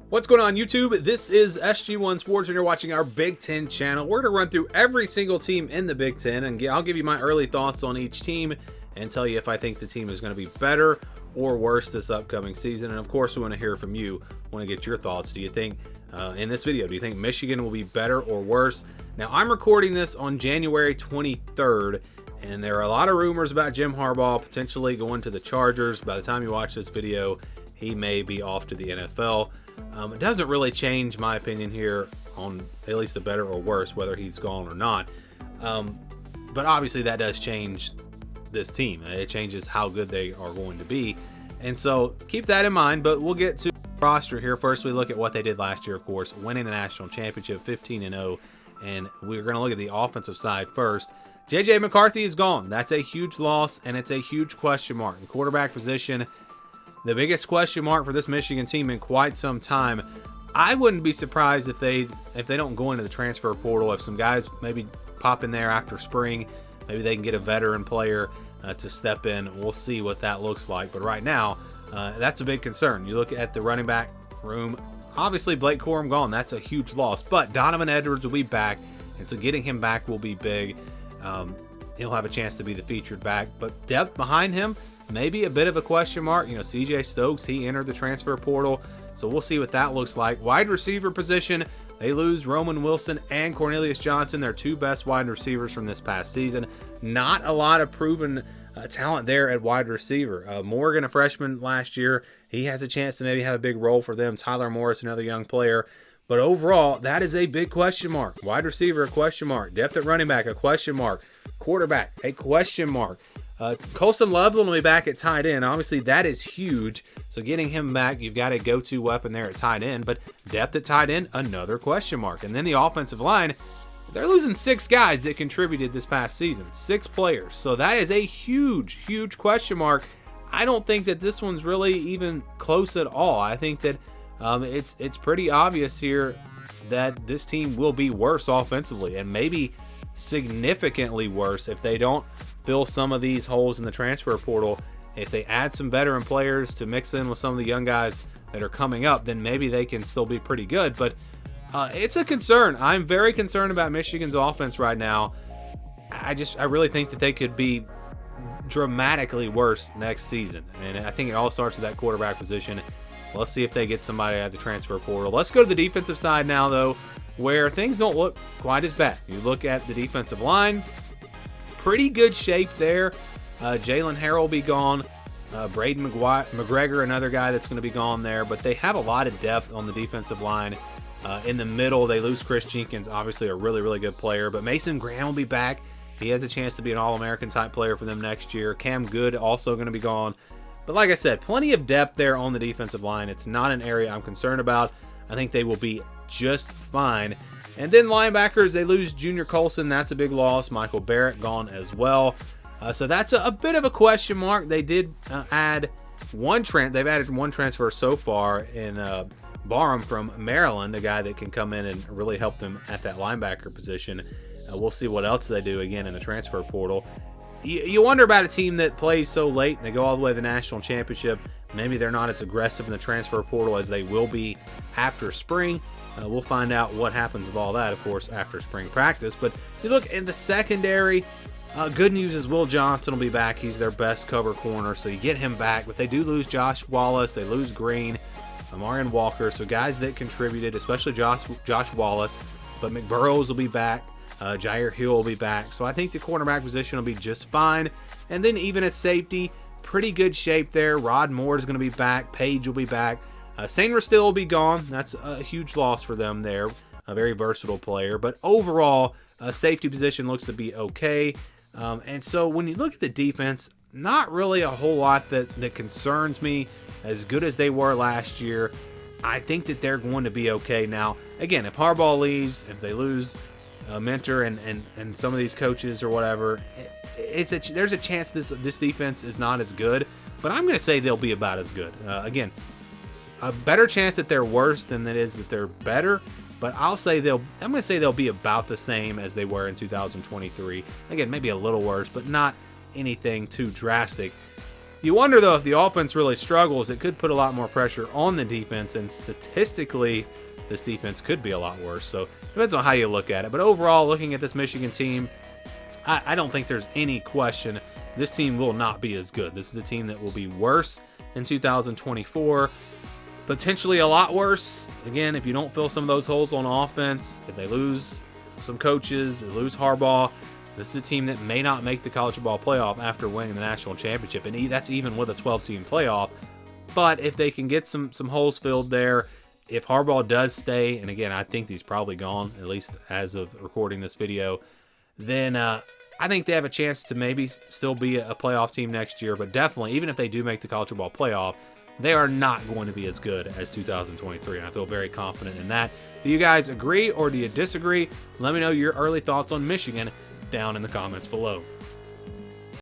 What's going on YouTube? This is SG1 Sports and you're watching our Big Ten channel. We're going to run through every single team in the Big Ten and I'll give you my early thoughts on each team and tell you if I think the team is going to be better or worse this upcoming season. And of course, we want to hear from you. Want to get your thoughts. Do you think, in this video, do you think Michigan will be better or worse? Now, I'm recording this on January 23rd and there are a lot of rumors about Jim Harbaugh potentially going to the Chargers. By the time you watch this video, he may be off to the NFL. It doesn't really change my opinion here on at least the better or worse, whether he's gone or not. But obviously that does change this team. It changes how good they are going to be. And so keep that in mind, but we'll get to the roster here. First, we look at what they did last year, of course, winning the national championship 15-0. And we're going to look at the offensive side first. J.J. McCarthy is gone. That's a huge loss, and it's a huge question mark. The quarterback position, the biggest question mark for this Michigan team in quite some time. I wouldn't be surprised if they don't go into the transfer portal. If some guys maybe pop in there after spring, maybe they can get a veteran player to step in. We'll see what that looks like. But right now, that's a big concern. You look at the running back room. Obviously, Blake Corum gone. That's a huge loss. But Donovan Edwards will be back, and so getting him back will be big. He'll have a chance to be the featured back. But depth behind him, maybe a bit of a question mark. You know, CJ Stokes, he entered the transfer portal, so we'll see what that looks like. Wide receiver position, they lose Roman Wilson and Cornelius Johnson, their two best wide receivers from this past season. Not a lot of proven talent there at wide receiver. Morgan, a freshman last year, he has a chance to maybe have a big role for them. Tyler Morris, another young player. But overall, that is a big question mark. Wide receiver, a question mark. Depth at running back, a question mark. Quarterback, a question mark. Colston Loveland will be back at tight end. Obviously, that is huge. So getting him back, you've got a go-to weapon there at tight end. But depth at tight end, another question mark. And then the offensive line, they're losing 6 guys that contributed this past season. 6 players. So that is a huge, huge question mark. I don't think that this one's really even close at all. I think that it's pretty obvious here that this team will be worse offensively and maybe significantly worse if they don't fill some of these holes in the transfer portal. If they add some veteran players to mix in with some of the young guys that are coming up, then maybe they can still be pretty good. But it's a concern. I'm very concerned about Michigan's offense right now. I really think that they could be dramatically worse next season. And I think it all starts with that quarterback position. Let's see if they get somebody at the transfer portal. Let's go to the defensive side now, though, where things don't look quite as bad. You look at the defensive line, pretty good shape there. Jalen Harrell will be gone. Braden McGregor, another guy that's going to be gone there. But they have a lot of depth on the defensive line. In the middle, they lose Chris Jenkins, obviously a really, really good player. But Mason Graham will be back. He has a chance to be an All-American type player for them next year. Cam Good also going to be gone. But like I said, plenty of depth there on the defensive line. It's not an area I'm concerned about. I think they will be just fine. And then linebackers, they lose Junior Colson. That's a big loss. Michael Barrett gone as well. So that's a bit of a question mark. They did add one they've added one transfer so far in Barham from Maryland, a guy that can come in and really help them at that linebacker position. We'll see what else they do again in the transfer portal. You wonder about a team that plays so late and they go all the way to the national championship. Maybe they're not as aggressive in the transfer portal as they will be after spring. We'll find out what happens with all that, of course, after spring practice. But you look in the secondary, good news is Will Johnson will be back. He's their best cover corner, so you get him back. But they do lose Josh Wallace. They lose Green, Amarian Walker. So guys that contributed, especially Josh Wallace. But McBurrows will be back. Jair Hill will be back. So I think the cornerback position will be just fine. And then even at safety, pretty good shape there. Rod Moore is going to be back. Page will be back. Sainer still will be gone. That's a huge loss for them there. A very versatile player. But overall, safety position looks to be okay. And so when you look at the defense, not really a whole lot that concerns me. As good as they were last year, I think that they're going to be okay. Now, again, if Harbaugh leaves, if they lose Mentor and some of these coaches or whatever, there's a chance this defense is not as good, but I'm going to say they'll be about as good. Again, a better chance that they're worse than it is that they're better, but I'm going to say they'll be about the same as they were in 2023. Again, maybe a little worse, but not anything too drastic. You wonder, though, if the offense really struggles, it could put a lot more pressure on the defense, and statistically, this defense could be a lot worse. So it depends on how you look at it. But overall, looking at this Michigan team, I don't think there's any question this team will not be as good. This is a team that will be worse in 2024, potentially a lot worse. Again, if you don't fill some of those holes on offense, if they lose some coaches, they lose Harbaugh, this is a team that may not make the college football playoff after winning the national championship, and that's even with a 12-team playoff. But if they can get some holes filled there, if Harbaugh does stay, and again, I think he's probably gone, at least as of recording this video, then I think they have a chance to maybe still be a playoff team next year. But definitely, even if they do make the college football playoff, they are not going to be as good as 2023, and I feel very confident in that. Do you guys agree or do you disagree? Let me know your early thoughts on Michigan down in the comments below.